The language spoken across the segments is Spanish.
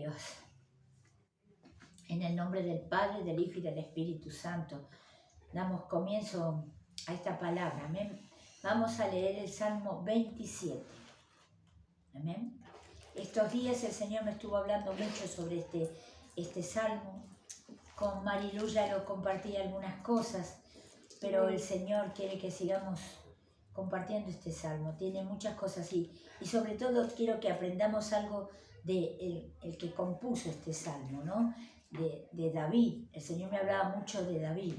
Dios. En el nombre del Padre, del Hijo y del Espíritu Santo, damos comienzo a esta palabra. Amén. Vamos a leer el Salmo 27. Amén. Estos días el Señor me estuvo hablando mucho sobre este salmo. Con Marilu ya lo compartí algunas cosas, pero el Señor quiere que sigamos compartiendo este salmo. Tiene muchas cosas y sobre todo quiero que aprendamos algo de el que compuso este salmo, ¿no? De David. El Señor me hablaba mucho de David.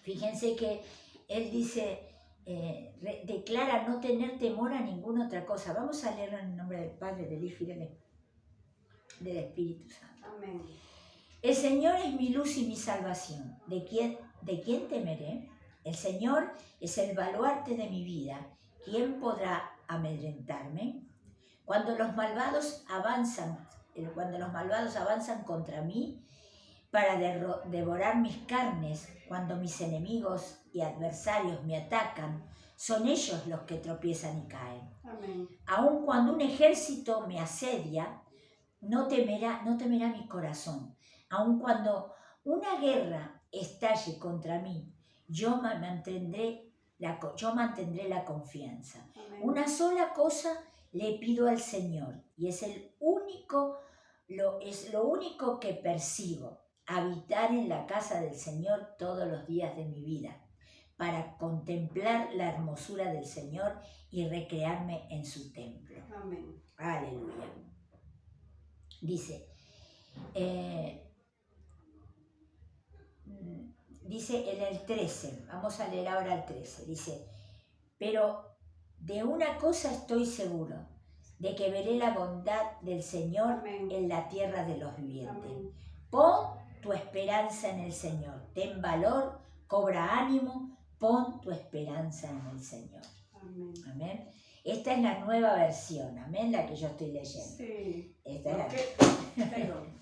Fíjense que él dice, declara no tener temor a ninguna otra cosa. Vamos a leerlo en el nombre del Padre, del Hijo y del Espíritu Santo. Amén. El Señor es mi luz y mi salvación. ¿De quién temeré? El Señor es el baluarte de mi vida. ¿Quién podrá amedrentarme? Cuando los malvados avanzan contra mí para devorar mis carnes, cuando mis enemigos y adversarios me atacan, son ellos los que tropiezan y caen. Amén. Aun cuando un ejército me asedia, no temerá mi corazón. Aun cuando una guerra estalle contra mí, yo mantendré la confianza. Amén. Una sola cosa le pido al Señor, y es lo único que persigo: habitar en la casa del Señor todos los días de mi vida, para contemplar la hermosura del Señor y recrearme en su templo. Amén. Aleluya. Dice en el 13, vamos a leer ahora el 13, dice: pero de una cosa estoy seguro, de que veré la bondad del Señor. Amén. En la tierra de los vivientes. Amén. Pon tu esperanza en el Señor, ten valor, cobra ánimo, pon tu esperanza en el Señor. Amén. Amén. Esta es la nueva versión, amén, la que yo estoy leyendo. Sí. Esta es la no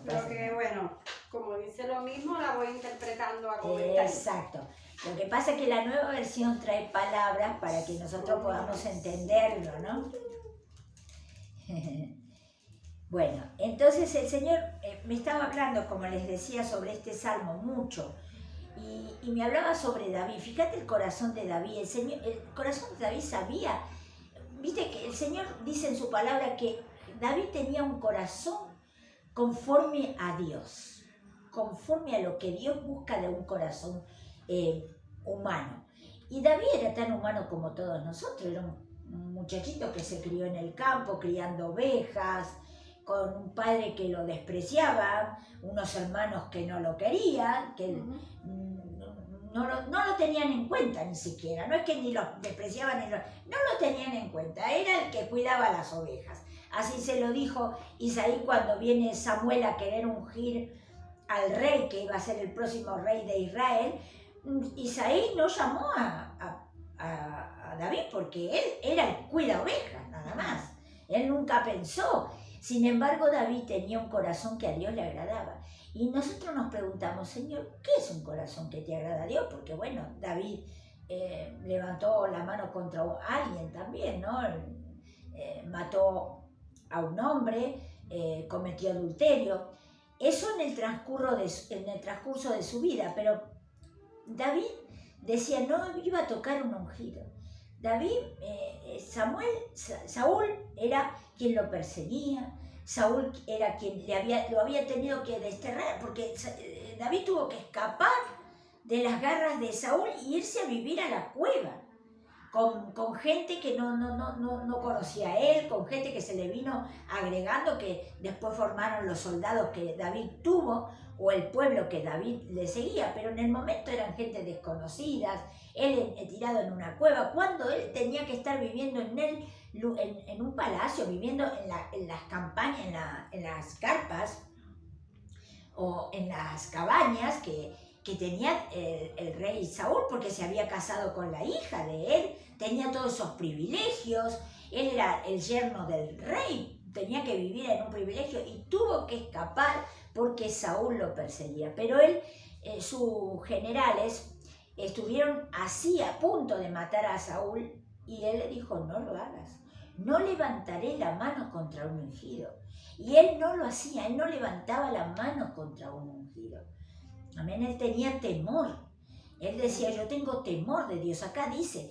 pero que bueno, como dice lo mismo, la voy interpretando a comentar. Exacto. Lo que pasa es que la nueva versión trae palabras para que nosotros podamos entenderlo, ¿no? Bueno, entonces el Señor me estaba hablando, como les decía, sobre este salmo mucho. Y me hablaba sobre David. Fíjate el corazón de David. El corazón de David sabía. Viste que el Señor dice en su palabra que David tenía un corazón conforme a Dios, conforme a lo que Dios busca de un corazón humano. Y David era tan humano como todos nosotros. Era un muchachito que se crió en el campo, criando ovejas, con un padre que lo despreciaba, unos hermanos que no lo querían, que no lo tenían en cuenta ni siquiera. No es que ni lo despreciaban, no lo tenían en cuenta. Era el que cuidaba las ovejas. Así se lo dijo Isaí cuando viene Samuel a querer ungir al rey, que iba a ser el próximo rey de Israel. Isaí no llamó a David porque él era el cuida ovejas, nada más. Él nunca pensó. Sin embargo, David tenía un corazón que a Dios le agradaba. Y nosotros nos preguntamos: Señor, ¿qué es un corazón que te agrada a Dios? Porque bueno, David levantó la mano contra alguien también, ¿no? Mató a un hombre, cometió adulterio. Eso en el transcurso de su vida, pero David decía: no iba a tocar un ungido. David, Saúl era quien lo perseguía, Saúl era quien lo había tenido que desterrar, porque David tuvo que escapar de las garras de Saúl e irse a vivir a la cueva, con gente que no conocía a él, con gente que se le vino agregando, que después formaron los soldados que David tuvo, o el pueblo que David le seguía, pero en el momento eran gente desconocidas, él tirado en una cueva, cuando él tenía que estar viviendo en un palacio, viviendo en las campañas, en las carpas, o en las cabañas que tenía el rey Saúl, porque se había casado con la hija de él, tenía todos esos privilegios, él era el yerno del rey, tenía que vivir en un privilegio y tuvo que escapar porque Saúl lo perseguía. Pero sus generales estuvieron así a punto de matar a Saúl y él le dijo: no lo hagas, no levantaré la mano contra un ungido. Y él no lo hacía, él no levantaba la mano contra un ungido. Amén, él tenía temor. Él decía, yo tengo temor de Dios. Acá dice,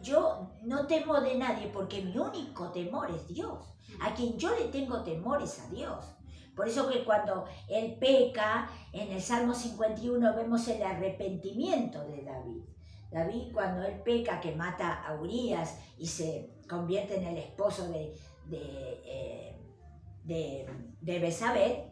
yo no temo de nadie porque mi único temor es Dios. A quien yo le tengo temor es a Dios. Por eso que cuando él peca, en el Salmo 51 vemos el arrepentimiento de David. David, cuando él peca, que mata a Urías y se convierte en el esposo de Betsabé,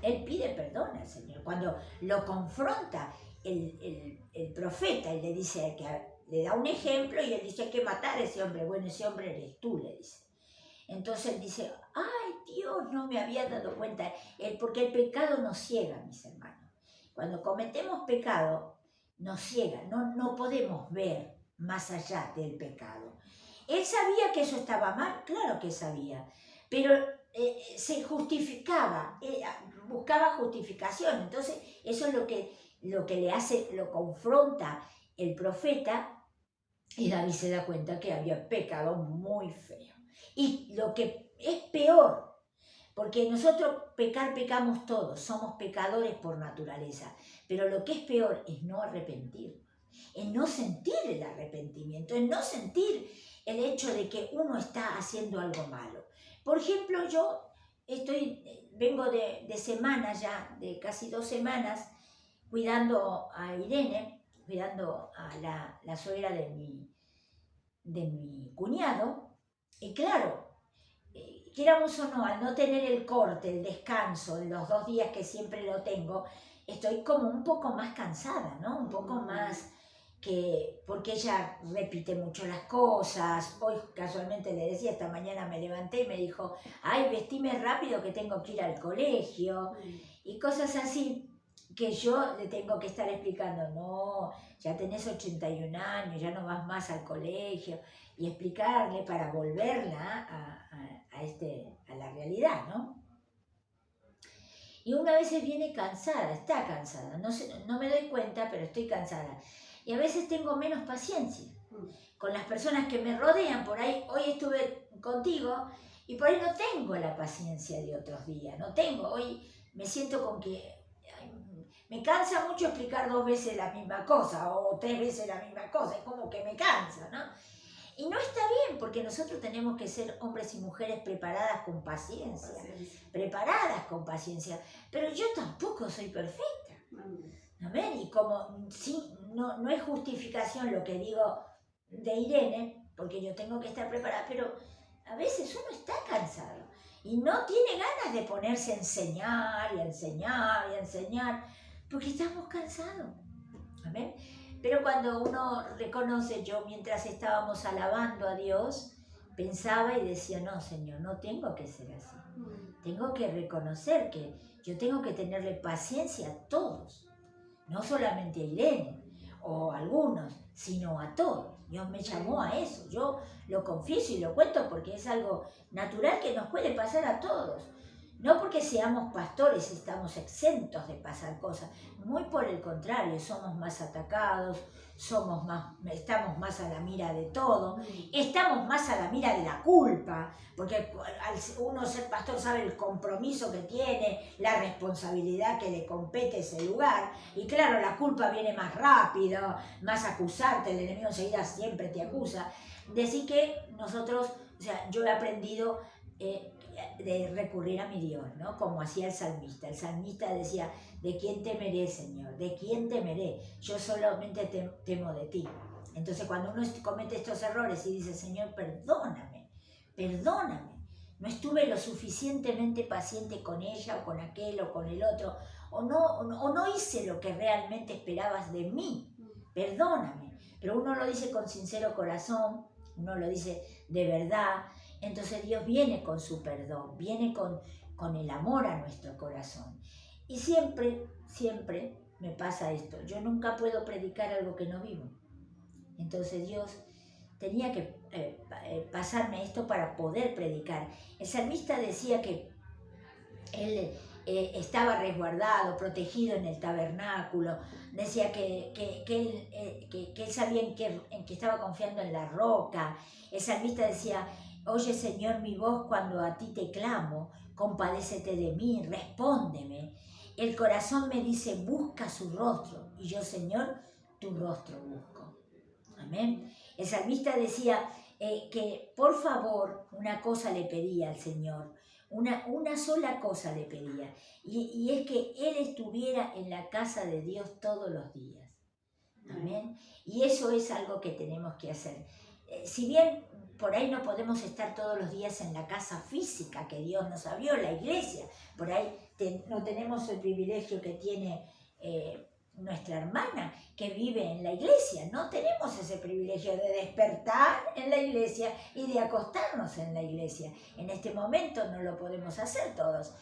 él pide perdón al Señor. Cuando lo confronta el profeta y le dice que le da un ejemplo y él dice, hay que matar a ese hombre. Bueno, ese hombre eres tú, le dice. Entonces él dice, ay Dios, no me había dado cuenta. Porque el pecado nos ciega, mis hermanos. Cuando cometemos pecado, nos ciega, no podemos ver más allá del pecado. Él sabía que eso estaba mal, claro que sabía, pero se justificaba, buscaba justificación. Entonces eso es lo que le hace, lo confronta el profeta, y David se da cuenta que había pecado muy feo. Y lo que es peor, porque nosotros pecamos todos, somos pecadores por naturaleza, pero lo que es peor es no arrepentirnos, es no sentir el arrepentimiento, es no sentir el hecho de que uno está haciendo algo malo. Por ejemplo, yo vengo de semanas ya, de casi 2 semanas, cuidando a Irene, cuidando a la suegra de mi cuñado, y claro, quieramos o no, al no tener el corte, el descanso, en los 2 días que siempre lo tengo, estoy como un poco más cansada, ¿no? Un poco más porque ella repite mucho las cosas. Hoy casualmente le decía, esta mañana me levanté y me dijo, ay, vestime rápido que tengo que ir al colegio, y cosas así que yo le tengo que estar explicando, no, ya tenés 81 años, ya no vas más al colegio, y explicarle para volverla a la realidad, ¿no? Y una vez viene cansada, está cansada, no me doy cuenta, pero estoy cansada. Y a veces tengo menos paciencia con las personas que me rodean. Por ahí, hoy estuve contigo y por ahí no tengo la paciencia de otros días, no tengo. Hoy me siento con que me cansa mucho explicar 2 veces la misma cosa o 3 veces la misma cosa, es como que me cansa, ¿no? Y no está bien, porque nosotros tenemos que ser hombres y mujeres preparadas con paciencia, preparadas con paciencia, pero yo tampoco soy perfecta. ¿Amén? Y como sí, no es justificación lo que digo de Irene, porque yo tengo que estar preparada, pero a veces uno está cansado y no tiene ganas de ponerse a enseñar y a enseñar y a enseñar, porque estamos cansados. ¿Amén? Pero cuando uno reconoce, yo mientras estábamos alabando a Dios, pensaba y decía, no, Señor, no tengo que ser así. Tengo que reconocer que yo tengo que tenerle paciencia a todos. No solamente a Irene o a algunos, sino a todos. Dios me llamó a eso. Yo lo confieso y lo cuento porque es algo natural que nos puede pasar a todos. No porque seamos pastores estamos exentos de pasar cosas. Muy por el contrario, somos más atacados, estamos más a la mira de todo, estamos más a la mira de la culpa, porque al uno ser pastor sabe el compromiso que tiene, la responsabilidad que le compete ese lugar, y claro, la culpa viene más rápido, más acusarte, el enemigo enseguida siempre te acusa. Decir que nosotros, o sea, yo he aprendido de recurrir a mi Dios, ¿no? Como hacía el salmista. El salmista decía, ¿de quién temeré, Señor? ¿De quién temeré? Yo solamente temo de ti. Entonces cuando uno comete estos errores y dice, Señor, perdóname, no estuve lo suficientemente paciente con ella o con aquel o con el otro, o no hice lo que realmente esperabas de mí, perdóname. Pero uno lo dice con sincero corazón, uno lo dice de verdad. Entonces Dios viene con su perdón, viene con el amor a nuestro corazón. Y siempre me pasa esto. Yo nunca puedo predicar algo que no vivo. Entonces Dios tenía que pasarme esto para poder predicar. El salmista decía que él estaba resguardado, protegido en el tabernáculo. Decía que él sabía en que estaba confiando en la roca. El salmista decía, Oye, Señor, mi voz cuando a ti te clamo, compadécete de mí, respóndeme. El corazón me dice, busca su rostro, y yo, Señor, tu rostro busco. Amén. El salmista decía que, por favor, una cosa le pedía al Señor, una sola cosa le pedía, y es que Él estuviera en la casa de Dios todos los días. Amén. Y eso es algo que tenemos que hacer. Si bien por ahí no podemos estar todos los días en la casa física que Dios nos abrió, la iglesia, por ahí no tenemos el privilegio que tiene nuestra hermana que vive en la iglesia, no tenemos ese privilegio de despertar en la iglesia y de acostarnos en la iglesia. En este momento no lo podemos hacer todos,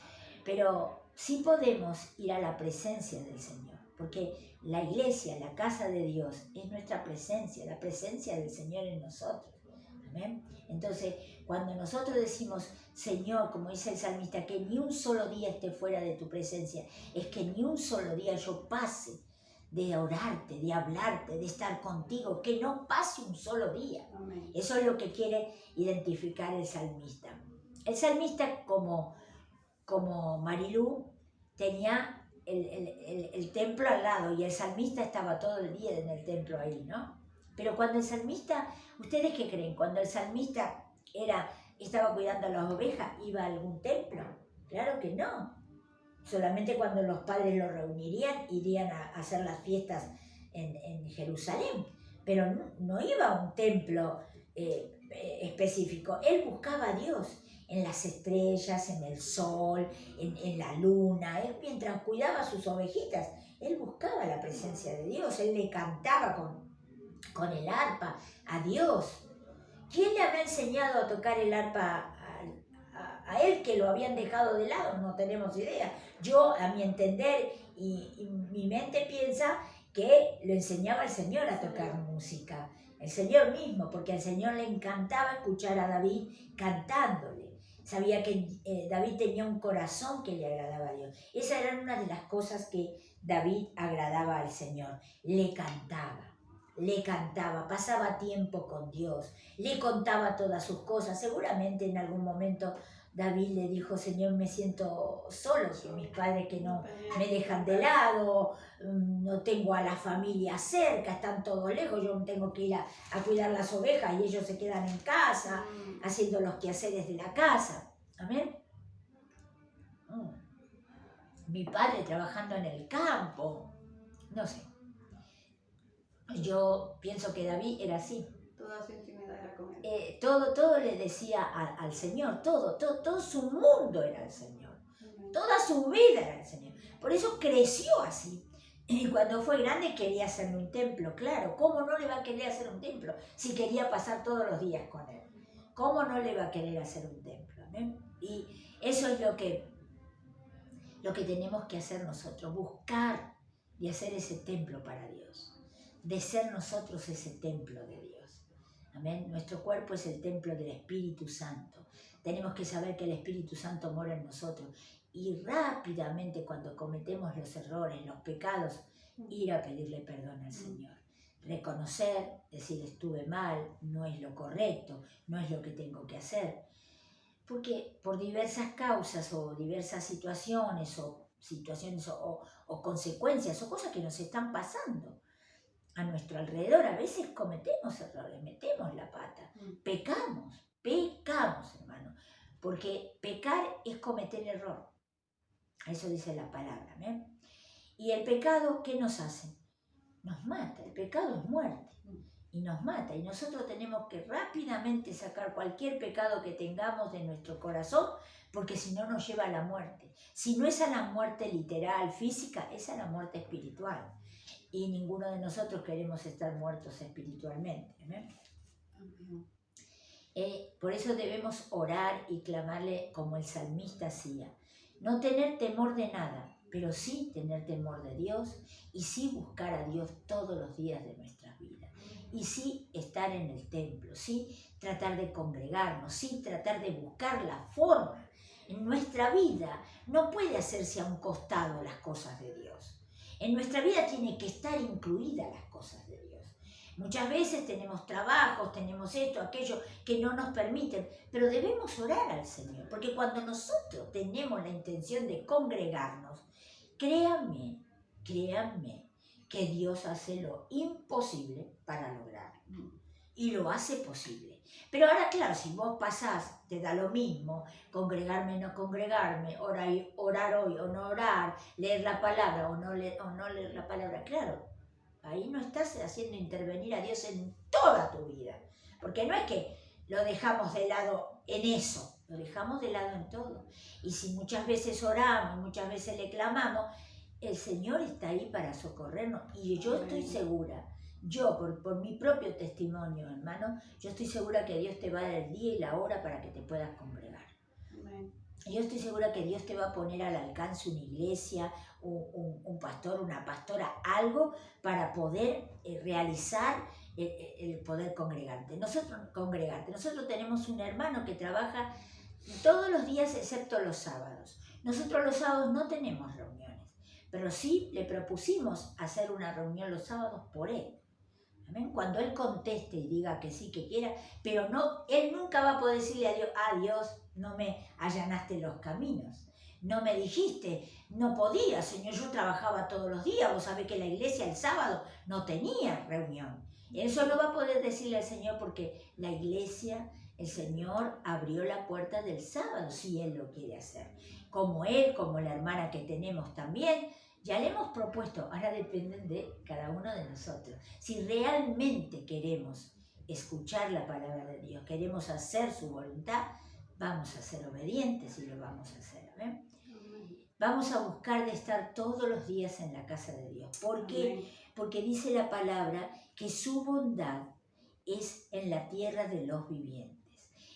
pero sí podemos ir a la presencia del Señor, porque la iglesia, la casa de Dios, es nuestra presencia, la presencia del Señor en nosotros. ¿Amén? Entonces, cuando nosotros decimos, Señor, como dice el salmista, que ni un solo día esté fuera de tu presencia, es que ni un solo día yo pase de orarte, de hablarte, de estar contigo, que no pase un solo día. Amén. Eso es lo que quiere identificar el salmista. El salmista, como Marilú, tenía el templo al lado y el salmista estaba todo el día en el templo ahí, ¿no? Pero cuando el salmista, ¿ustedes qué creen? Cuando el salmista estaba cuidando a las ovejas, ¿iba a algún templo? Claro que no. Solamente cuando los padres lo reunirían, irían a hacer las fiestas en Jerusalén. Pero no iba a un templo específico. Él buscaba a Dios en las estrellas, en el sol, en la luna. Él, mientras cuidaba a sus ovejitas, él buscaba la presencia de Dios. Él le cantaba con el arpa a Dios. ¿Quién le había enseñado a tocar el arpa a él, que lo habían dejado de lado? No tenemos idea. Yo, a mi entender, y mi mente piensa que lo enseñaba el Señor a tocar música. El Señor mismo, porque al Señor le encantaba escuchar a David cantándole. Sabía que David tenía un corazón que le agradaba a Dios. Esa era una de las cosas que David agradaba al Señor. Le cantaba, pasaba tiempo con Dios, le contaba todas sus cosas. Seguramente en algún momento David le dijo, Señor, me siento solo, que mis padres que no me dejan de lado, no tengo a la familia cerca, están todos lejos, yo tengo que ir a cuidar las ovejas y ellos se quedan en casa, haciendo los quehaceres de la casa. Amén. Mi padre trabajando en el campo, no sé. Yo pienso que David era así. Toda su intimidad era con él. Todo le decía al Señor, todo su mundo era el Señor. Toda su vida era el Señor. Por eso creció así. Y cuando fue grande quería hacerle un templo, claro. ¿Cómo no le va a querer hacer un templo si quería pasar todos los días con él? ¿Cómo no le va a querer hacer un templo? ¿No? Y eso es lo que tenemos que hacer nosotros, buscar y hacer ese templo para Dios. De ser nosotros ese templo de Dios. Amén. Nuestro cuerpo es el templo del Espíritu Santo. Tenemos que saber que el Espíritu Santo mora en nosotros. Y rápidamente cuando cometemos los errores, los pecados, ir a pedirle perdón al Señor. Reconocer, decir estuve mal, no es lo correcto, no es lo que tengo que hacer. Porque por diversas causas o diversas situaciones o consecuencias o cosas que nos están pasando a nuestro alrededor, a veces cometemos errores, metemos la pata, pecamos, hermano, porque pecar es cometer error, eso dice la palabra, ¿eh? Y el pecado, ¿qué nos hace? Nos mata, el pecado es muerte y nos mata, y nosotros tenemos que rápidamente sacar cualquier pecado que tengamos de nuestro corazón, porque si no nos lleva a la muerte. Si no es a la muerte literal, física, es a la muerte espiritual. Y ninguno de nosotros queremos estar muertos espiritualmente. Por eso debemos orar y clamarle como el salmista hacía. No tener temor de nada, pero sí tener temor de Dios y sí buscar a Dios todos los días de nuestras vidas. Y sí estar en el templo, sí tratar de congregarnos, sí tratar de buscar la forma. En nuestra vida no puede hacerse a un costado las cosas de Dios. En nuestra vida tiene que estar incluidas las cosas de Dios. Muchas veces tenemos trabajos, tenemos esto, aquello, que no nos permiten, pero debemos orar al Señor, porque cuando nosotros tenemos la intención de congregarnos, créanme, que Dios hace lo imposible para lograrlo. Y lo hace posible. Pero ahora, claro, si vos pasás, te da lo mismo, congregarme, no congregarme, orar hoy o no orar, leer la palabra o no leer la palabra, claro, ahí no estás haciendo intervenir a Dios en toda tu vida. Porque no es que lo dejamos de lado en eso, lo dejamos de lado en todo. Y si muchas veces oramos, muchas veces le clamamos, el Señor está ahí para socorrernos. Y yo estoy segura, yo por mi propio testimonio, hermano, yo estoy segura que Dios te va a dar el día y la hora para que te puedas congregar. Amén. Yo estoy segura que Dios te va a poner al alcance una iglesia, un pastor, una pastora, algo para poder realizar el poder congregarte. Nosotros tenemos un hermano que trabaja todos los días excepto los sábados. Nosotros los sábados no tenemos reuniones, pero sí le propusimos hacer una reunión los sábados por él. ¿Amén? Cuando él conteste y diga que sí, que quiera, pero no, él nunca va a poder decirle a Dios, no me allanaste los caminos, no me dijiste, no podía, Señor, yo trabajaba todos los días, vos sabés que la iglesia el sábado no tenía reunión. Eso no va a poder decirle al Señor porque la iglesia, el Señor abrió la puerta del sábado si Él lo quiere hacer. Como Él, como la hermana que tenemos también, ya le hemos propuesto, ahora depende de cada uno de nosotros. Si realmente queremos escuchar la palabra de Dios, queremos hacer su voluntad, vamos a ser obedientes y lo vamos a hacer. ¿Amén? Vamos a buscar de estar todos los días en la casa de Dios. ¿Por qué? Porque dice la palabra que su bondad es en la tierra de los vivientes.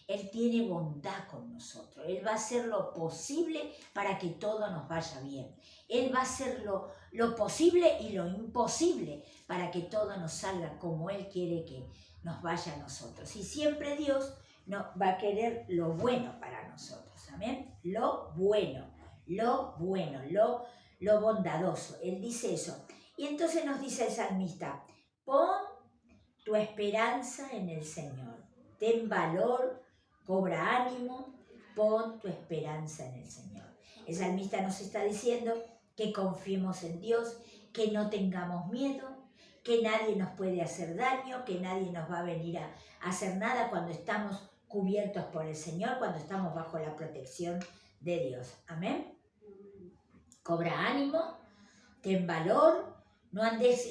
Él tiene bondad con nosotros. Él va a hacer lo posible para que todo nos vaya bien. Él va a hacer lo posible y lo imposible para que todo nos salga como Él quiere que nos vaya a nosotros. Y siempre Dios va a querer lo bueno para nosotros. ¿Amén? Lo bueno, lo bondadoso. Él dice eso. Y entonces nos dice el salmista, pon tu esperanza en el Señor. Ten valor, cobra ánimo, pon tu esperanza en el Señor. El salmista nos está diciendo que confiemos en Dios, que no tengamos miedo, que nadie nos puede hacer daño, que nadie nos va a venir a hacer nada cuando estamos cubiertos por el Señor, cuando estamos bajo la protección de Dios. Amén. Cobra ánimo, ten valor, no andes,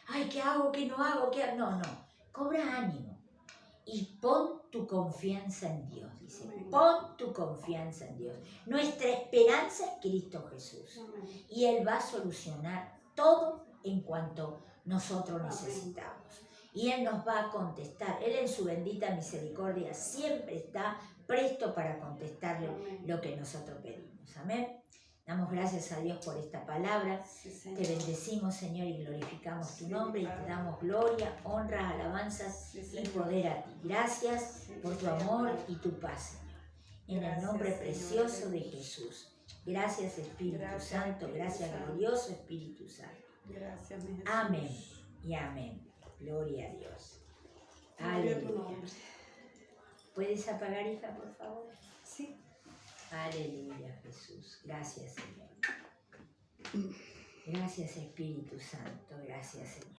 ay, ¿qué hago? ¿Qué no hago? ¿Qué hago? No, cobra ánimo y pon tu confianza en Dios, dice, pon tu confianza en Dios. Nuestra esperanza es Cristo Jesús y Él va a solucionar todo en cuanto nosotros necesitamos. Y Él nos va a contestar. Él en su bendita misericordia siempre está presto para contestarle lo que nosotros pedimos. Amén. Damos gracias a Dios por esta palabra. Sí, te bendecimos, Señor, y glorificamos tu nombre y te damos gloria, honra, alabanzas y poder a ti. Gracias por tu amor y tu paz, Señor. En el nombre precioso de Jesús. Gracias, Espíritu Santo. Gracias, glorioso Espíritu Santo. Gracias, mi Jesús. Amén y amén. Gloria a Dios. Aleluya. ¿Puedes apagar, hija, por favor? Sí. Aleluya, Jesús. Gracias, Señor. Gracias, Espíritu Santo. Gracias, Señor.